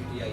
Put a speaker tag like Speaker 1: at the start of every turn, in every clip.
Speaker 1: PTI,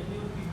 Speaker 2: NUPP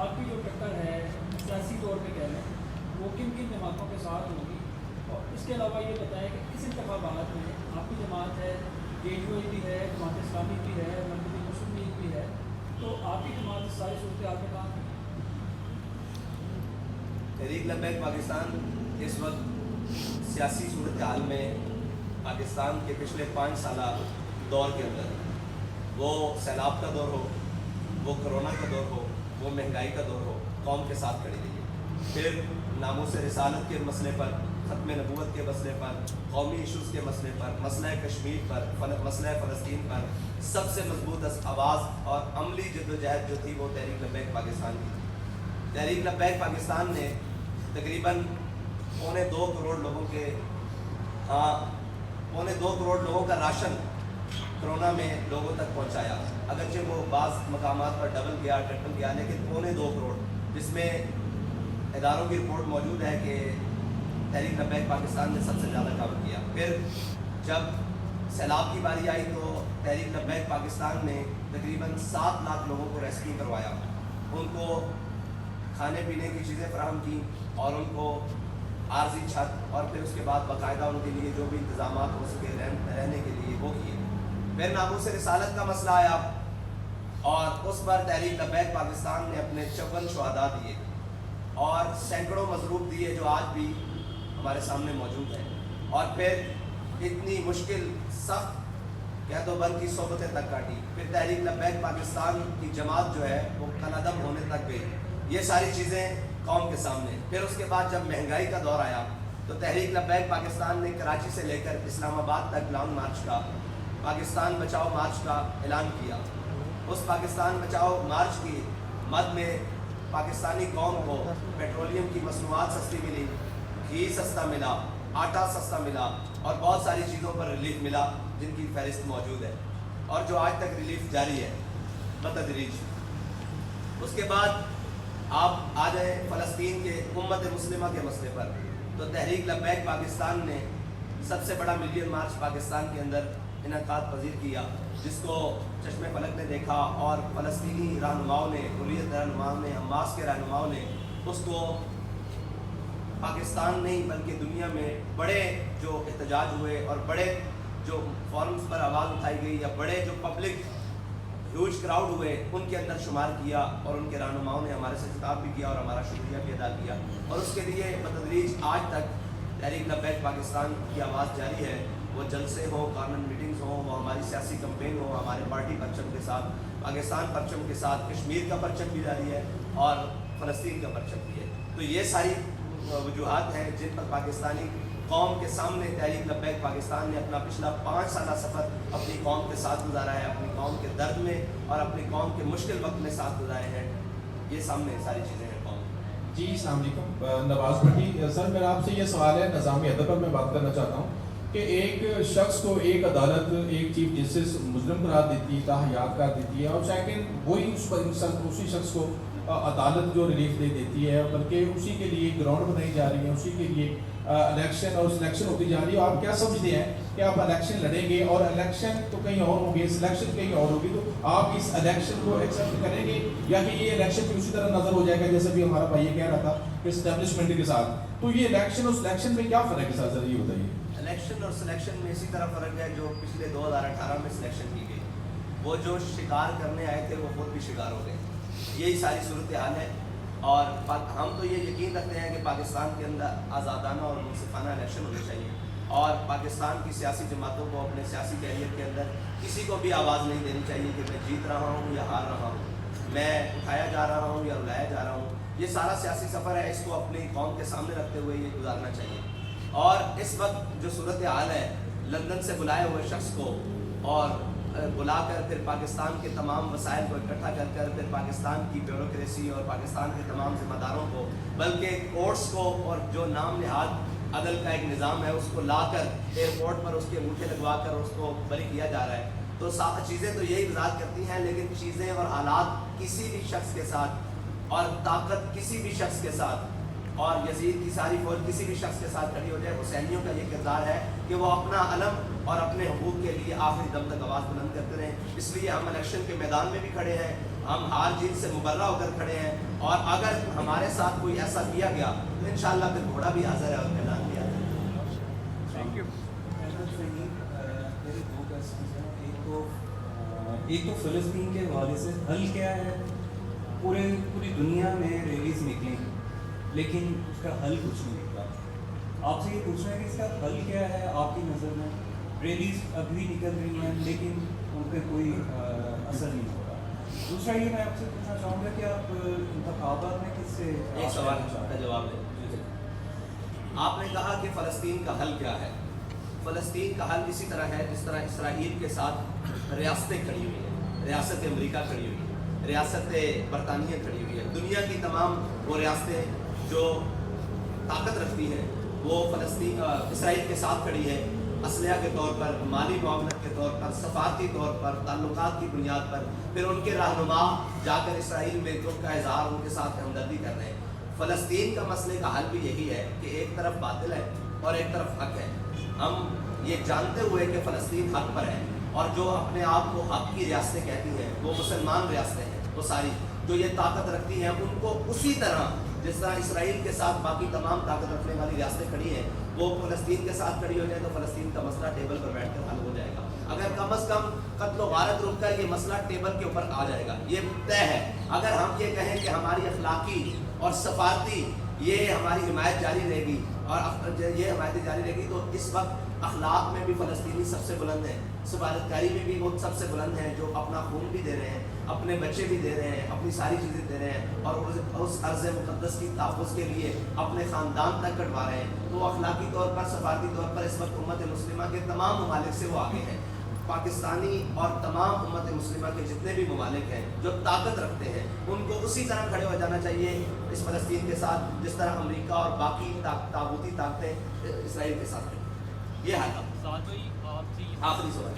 Speaker 2: آپ کی جو ٹکر ہے سیاسی طور پہ کہہ لیں وہ کن کن جماعتوں کے ساتھ ہوگی؟ اور اس کے علاوہ یہ بتائیں کہ اس انتخابات میں آپ کی جماعت ہے، JUI بھی ہے، جماعت اسلامی بھی ہے، مرکزی مسلم لیگ بھی ہے، تو آپ کی جماعت اس ساری صورتحال میں کہاں ہے؟
Speaker 1: تحریک لبیک پاکستان اس وقت سیاسی صورتحال میں پاکستان کے پچھلے 5 سالہ دور کے اندر، وہ سیلاب کا دور ہو، وہ کرونا کا دور ہو، وہ مہنگائی کا دور ہو، قوم کے ساتھ کھڑی رہی ہے. پھر ناموس رسالت کے مسئلے پر، ختم نبوت کے مسئلے پر، قومی ایشوز کے مسئلے پر، مسئلہ کشمیر پر، مسئلہ فلسطین پر سب سے مضبوط آواز اور عملی جدوجہد جو تھی وہ تحریک لبیک پاکستان کی تھی. تحریک لبیک پاکستان نے تقریباً 2.25 کروڑ لوگوں کے 2.25 کروڑ لوگوں کا راشن کرونا میں لوگوں تک پہنچایا. اگرچہ وہ بعض مقامات پر ڈبل گیا، ٹرپل گیا، لیکن 2.25 کروڑ، جس میں اداروں کی رپورٹ موجود ہے کہ تحریک لبیک پاکستان نے سب سے زیادہ کام کیا. پھر جب سیلاب کی باری آئی تو تحریک لبیک پاکستان نے تقریباً 7 لاکھ لوگوں کو ریسکیو کروایا، ان کو کھانے پینے کی چیزیں فراہم کی اور ان کو عارضی چھت اور پھر اس کے بعد باقاعدہ ان کے لیے جو بھی انتظامات ہو سکے رہنے کے لیے وہ کیے. پھر ناموس رسالت کا مسئلہ آیا اور اس پر تحریک لبیک پاکستان نے اپنے 54 شہداء دیے اور سینکڑوں مضروب دیے جو آج بھی ہمارے سامنے موجود ہیں. اور پھر اتنی مشکل سخت کہہ تو بند کی صحبتیں تک کاٹی. پھر تحریک لبیک پاکستان کی جماعت جو ہے وہ کالعدم ہونے تک گئی. یہ ساری چیزیں قوم کے سامنے. پھر اس کے بعد جب مہنگائی کا دور آیا تو تحریک لبیک پاکستان نے کراچی سے لے کر اسلام آباد تک لانگ مارچ کا، پاکستان بچاؤ مارچ کا اعلان کیا. اس پاکستان بچاؤ مارچ کی مد میں پاکستانی قوم کو پیٹرولیم کی مصنوعات سستی ملی، گھی سستا ملا، آٹا سستا ملا اور بہت ساری چیزوں پر ریلیف ملا جن کی فہرست موجود ہے اور جو آج تک ریلیف جاری ہے بتدریج. اس کے بعد آپ آ جائیں فلسطین کے امت مسلمہ کے مسئلے پر تو تحریک لبیک پاکستان نے سب سے بڑا ملین مارچ پاکستان کے اندر انعقاد پذیر کیا، جس کو چشم فلک نے دیکھا اور فلسطینی رہنماؤں نے، حریت رہنماؤں نے، حماس کے رہنماؤں نے اس کو پاکستان نہیں بلکہ دنیا میں بڑے جو احتجاج ہوئے اور بڑے جو فورمز پر آواز اٹھائی گئی یا بڑے جو پبلک ہیوج کراؤڈ ہوئے ان کے اندر شمار کیا اور ان کے رہنماؤں نے ہمارے سے خطاب بھی کیا اور ہمارا شکریہ بھی ادا کیا. اور اس کے لیے بتدریج آج تک تحریک لبیک پاکستان کی آواز جاری ہے. وہ جلسے ہوں، کارنر میٹنگز ہوں، وہ ہماری سیاسی کمپین ہو، ہمارے پارٹی پرچم کے ساتھ، پاکستان پرچم کے ساتھ کشمیر کا پرچم بھی جاری ہے اور فلسطین کا پرچم بھی ہے. تو یہ ساری وجوہات ہیں جن پر پاکستانی قوم کے سامنے تحریک لبیک پاکستان نے اپنا پچھلا 5 سالہ سفر اپنی قوم کے ساتھ گزارا ہے، اپنی قوم کے درد میں اور اپنی قوم کے مشکل وقت میں ساتھ گزارے ہیں. یہ سامنے ساری چیزیں ہیں قوم.
Speaker 3: جی السلام علیکم. نواز بھٹی سر، میرا آپ سے یہ سوال ہے، نظام ادب پر میں بات کرنا چاہتا ہوں کہ ایک شخص کو ایک عدالت ایک چیف جسٹس مجرم قرار دیتی ہے، تاحیات قرار دیتی ہے، اور سیکنڈ وہی اسی شخص کو عدالت جو ریلیف دے دیتی ہے، بلکہ اسی کے لیے گراؤنڈ بنائی جا رہی ہے، اسی کے لیے الیکشن اور سلیکشن ہوتی جا رہی ہے. آپ کیا سمجھتے ہیں کہ آپ الیکشن لڑیں گے اور الیکشن تو کہیں اور ہوں گے، سلیکشن کہیں اور ہوگی، تو آپ اس الیکشن کو ایکسیپٹ کریں گے یا کہ یہ الیکشن بھی اسی طرح نظر ہو جائے گا جیسے بھی ہمارا بھائی یہ کہہ رہا تھا کہ اسٹیبلشمنٹ کے ساتھ؟ تو یہ الیکشن اور سلیکشن میں کیا فرق ہے سر، ذرا یہ بتائیے.
Speaker 1: الیکشن اور سلیکشن میں اسی طرح فرق ہے جو پچھلے 2018 میں سلیکشن کی گئی. وہ جو شکار کرنے آئے تھے وہ خود بھی شکار ہو گئے. یہی ساری صورتحال ہے. اور ہم تو یہ یقین رکھتے ہیں کہ پاکستان کے اندر آزادانہ اور منصفانہ الیکشن ہونے چاہیے اور پاکستان کی سیاسی جماعتوں کو اپنے سیاسی کیریئر کے اندر کسی کو بھی آواز نہیں دینی چاہیے کہ میں جیت رہا ہوں یا ہار رہا ہوں، میں اٹھایا جا رہا ہوں یا رلایا جا رہا ہوں. یہ سارا سیاسی سفر ہے، اس کو اپنی قوم کے سامنے رکھتے ہوئے یہ گزارنا چاہیے. اور اس وقت جو صورتحال ہے، لندن سے بلائے ہوئے شخص کو اور بلا کر پھر پاکستان کے تمام وسائل کو اکٹھا کر پھر پاکستان کی بیوروکریسی اور پاکستان کے تمام ذمہ داروں کو، بلکہ کورٹس کو اور جو نام نہاد عدل کا ایک نظام ہے اس کو لا کر ایئرپورٹ پر اس کے انگوٹھے لگوا کر اس کو بری کیا جا رہا ہے. تو چیزیں تو یہی وضاحت کرتی ہیں، لیکن چیزیں اور حالات کسی بھی شخص کے ساتھ اور طاقت کسی بھی شخص کے ساتھ اور یزید کی ساری فوج کسی بھی شخص کے ساتھ کھڑی ہو جائے. حسینیوں کا یہ کردار ہے کہ وہ اپنا علم اور اپنے حقوق کے لیے آخری دم تک آواز بلند کرتے رہیں. اس لیے ہم الیکشن کے میدان میں بھی کھڑے ہیں, ہم ہار جیت سے مبرہ ہو کر کھڑے ہیں, اور اگر ہمارے ساتھ کوئی ایسا کیا گیا تو انشاءاللہ پھر گھوڑا بھی حاضر ہے اور میدان بھی حاضر ہے.
Speaker 4: Thank you.
Speaker 5: میرے دو کوشچنز ہیں. ایک تو فلسطین کے حوالے سے حل کیا ہے؟ پوری دنیا میں ریلیز نکلی لیکن اس کا حل کچھ نہیں نکلا. آپ سے یہ پوچھنا ہے کہ اس کا حل کیا ہے آپ کی نظر میں؟ ریلیز ابھی نکل رہی ہیں لیکن ان پہ کوئی اثر نہیں ہو رہا. دوسرا یہ میں آپ سے پوچھنا چاہوں گا کہ آپ انتخابات میں کس سے
Speaker 1: ایک سوال کا جواب دیں. آپ نے کہا کہ فلسطین کا حل کیا ہے. فلسطین کا حل اسی طرح ہے جس طرح اسرائیل کے ساتھ ریاستیں کھڑی ہوئی ہیں. ریاست امریکہ کھڑی ہوئی ہے, ریاست برطانیہ کھڑی ہوئی ہے. دنیا کی تمام وہ ریاستیں جو طاقت رکھتی ہیں وہ فلسطین اسرائیل کے ساتھ کھڑی ہے. اسلحہ کے طور پر, مالی معاونت کے طور پر, سفارتی طور پر, تعلقات کی بنیاد پر. پھر ان کے رہنما جا کر اسرائیل میں دکھ کا اظہار ان کے ساتھ ہمدردی کر رہے ہیں. فلسطین کا مسئلے کا حل بھی یہی ہے کہ ایک طرف باطل ہے اور ایک طرف حق ہے. ہم یہ جانتے ہوئے کہ فلسطین حق پر ہے اور جو اپنے آپ کو حق کی ریاستیں کہتی ہیں وہ مسلمان ریاستیں ہیں, وہ ساری جو یہ طاقت رکھتی ہیں ان کو اسی طرح جس طرح اسرائیل کے ساتھ باقی تمام طاقت رکھنے والی ریاستیں کھڑی ہیں وہ فلسطین کے ساتھ کھڑی ہو جائے تو فلسطین کا مسئلہ ٹیبل پر بیٹھ کر حل ہو جائے گا. اگر کم از کم قتل و غارت رک کر یہ مسئلہ ٹیبل کے اوپر آ جائے گا, یہ طے ہے. اگر ہم یہ کہیں کہ ہماری اخلاقی اور سفارتی یہ ہماری حمایت جاری رہے گی اور یہ حمایت جاری رہے گی تو اس وقت اخلاق میں بھی فلسطینی سب سے بلند ہیں, سفارتکاری میں بھی وہ سب سے بلند ہیں جو اپنا خون بھی دے رہے ہیں, اپنے بچے بھی دے رہے ہیں, اپنی ساری چیزیں دے رہے ہیں اور اس عرض مقدس کی تحفظ کے لیے اپنے خاندان تک کٹوا رہے ہیں. تو اخلاقی طور پر, سفارتی طور پر اس وقت امت مسلمہ کے تمام ممالک سے وہ آگے ہیں. پاکستانی اور تمام امت مسلمہ کے جتنے بھی ممالک ہیں جو طاقت رکھتے ہیں ان کو اسی طرح کھڑے ہو جانا چاہیے اس فلسطین کے ساتھ جس طرح امریکہ اور باقی تاغوتی طاقتیں اسرائیل کے ساتھ ہیں. یہ حال آخری سوال.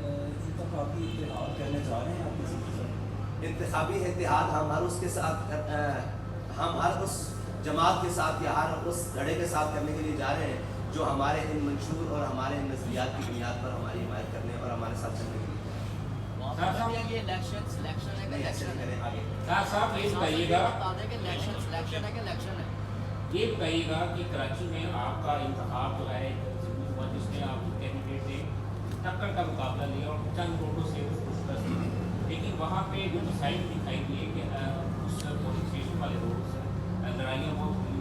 Speaker 5: انتخابی اتحاد کرنے جا رہے ہیں آپ کسی کے ساتھ؟
Speaker 1: انتخابی اتحاد ہم ہر اس کے ساتھ, ہم ہر اس جماعت کے ساتھ یا ہر اس دھڑے کے ساتھ کرنے کے لیے جا رہے ہیں جو ہمارے ان منشور اور ہمارے ان نظریات کی بنیاد پر ہماری حمایت کرنے اور ہمارے ساتھ چلنے کے لیے.
Speaker 6: صاحب یہ بتائیے گا کہ کراچی میں آپ کا انتخاب جو ہے جس میں آپ کینڈیڈیٹ نے ٹکر کا مقابلہ لیا اور چند ووٹوں سے لیکن وہاں پہ جو مسائل دکھائی دیے کہ اس پولنگ اسٹیشن والے روڈ لڑائیاں بہت ہوئی.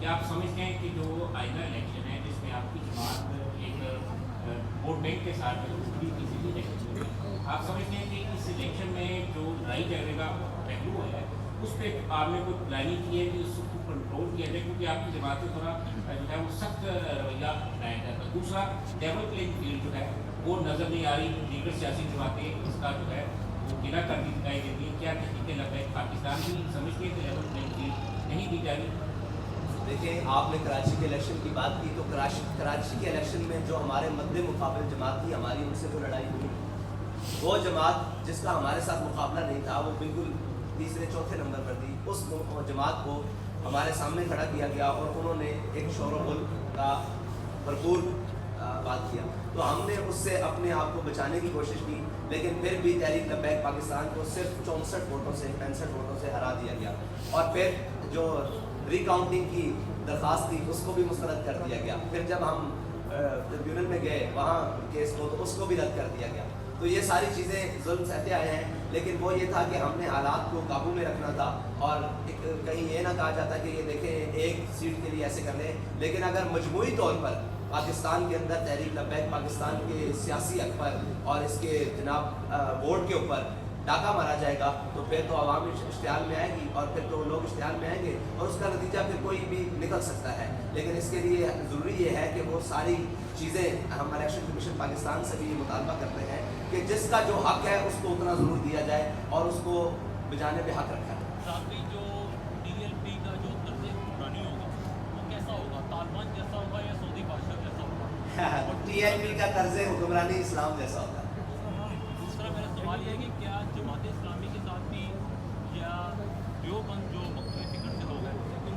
Speaker 6: کیا آپ سمجھتے ہیں کہ جو آئندہ الیکشن ہے جس میں آپ کی جماعت ایک ووٹ بینک کے ساتھ دوسری کسی بھی الیکشن میں, آپ سمجھتے ہیں کہ اس الیکشن میں جو لڑائی جھگڑے کا پہلو ہے اس پہ آپ نے کوئی پلاننگ کی ہے کہ اس کو کنٹرول کیا جائے کیونکہ آپ کی جماعت میں تھوڑا جو ہے وہ سخت رویہ اپنایا جاتا ہے. دوسرا لیول پلینگ فیلڈ جو ہے وہ نظر نہیں آ رہی, دیگر سیاسی جماعتیں اس کا جو ہے وہ گنا کر دی دکھائی دیتی ہیں. کیا تحقیقیں لگ رہا ہے پاکستان بھی سمجھتے ہیں کہ لیول پلینگ فیلڈ نہیں دی جا رہی؟
Speaker 1: دیکھیں, آپ نے کراچی کے الیکشن کی بات کی تو کراچی کے الیکشن میں جو ہمارے مد مقابل جماعت تھی ہماری ان سے تو لڑائی ہوئی. وہ جماعت جس کا ہمارے ساتھ مقابلہ نہیں تھا وہ بالکل تیسرے چوتھے نمبر پر تھی. اس جماعت کو ہمارے سامنے کھڑا کیا گیا اور انہوں نے ایک شور و غل کا بھرپور بات کیا تو ہم نے اس سے اپنے آپ کو بچانے کی کوشش کی, لیکن پھر بھی تحریک لبیک پاکستان کو صرف 64 ووٹوں سے 65 ووٹوں سے ہرا دیا گیا. اور پھر جو ریکاؤنٹنگ کی درخواست تھی اس کو بھی مسترد کر دیا گیا. پھر جب ہم ٹریبیونل میں گئے وہاں کیس کو تو اس کو بھی رد کر دیا گیا. تو یہ ساری چیزیں ظلم سہتے آئے ہیں, لیکن وہ یہ تھا کہ ہم نے حالات کو قابو میں رکھنا تھا اور کہیں یہ نہ کہا جاتا کہ یہ دیکھیں ایک سیٹ کے لیے ایسے کر لیں. لیکن اگر مجموعی طور پر پاکستان کے اندر تحریک لبیک پاکستان کے سیاسی حق پر اور اس کے جناب ووٹ کے اوپر ڈاکہ مارا جائے گا تو پھر تو عوام اشتعال میں آئے گی اور پھر تو لوگ اشتعال میں آئیں گے اور اس کا نتیجہ پھر کوئی بھی نکل سکتا ہے. لیکن اس کے لیے ضروری یہ ہے کہ وہ ساری چیزیں ہم الیکشن کمیشن پاکستان سے بھی یہ مطالبہ کرتے ہیں کہ جس کا جو حق ہے اس کو اتنا ضرور دیا جائے اور اس کو بجانے پہ حق رکھا جائے.
Speaker 7: ساتھی جو DLP کا جو طرز حکمرانی ہوگا وہ کیسا ہوگا؟ طالبان جیسا ہوگا یا سعودی بادشاہ جیسا ہوگا؟
Speaker 1: TLP کا طرز حکمرانی اسلام جیسا ہوگا.
Speaker 7: دوسرا میرا سوال یہ ہے کہ کیا جماعت اسلامی کے ساتھ بھی یا دیوبند جو مختلف فکر سے لوگ ہیں ان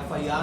Speaker 1: FIR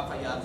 Speaker 1: FIR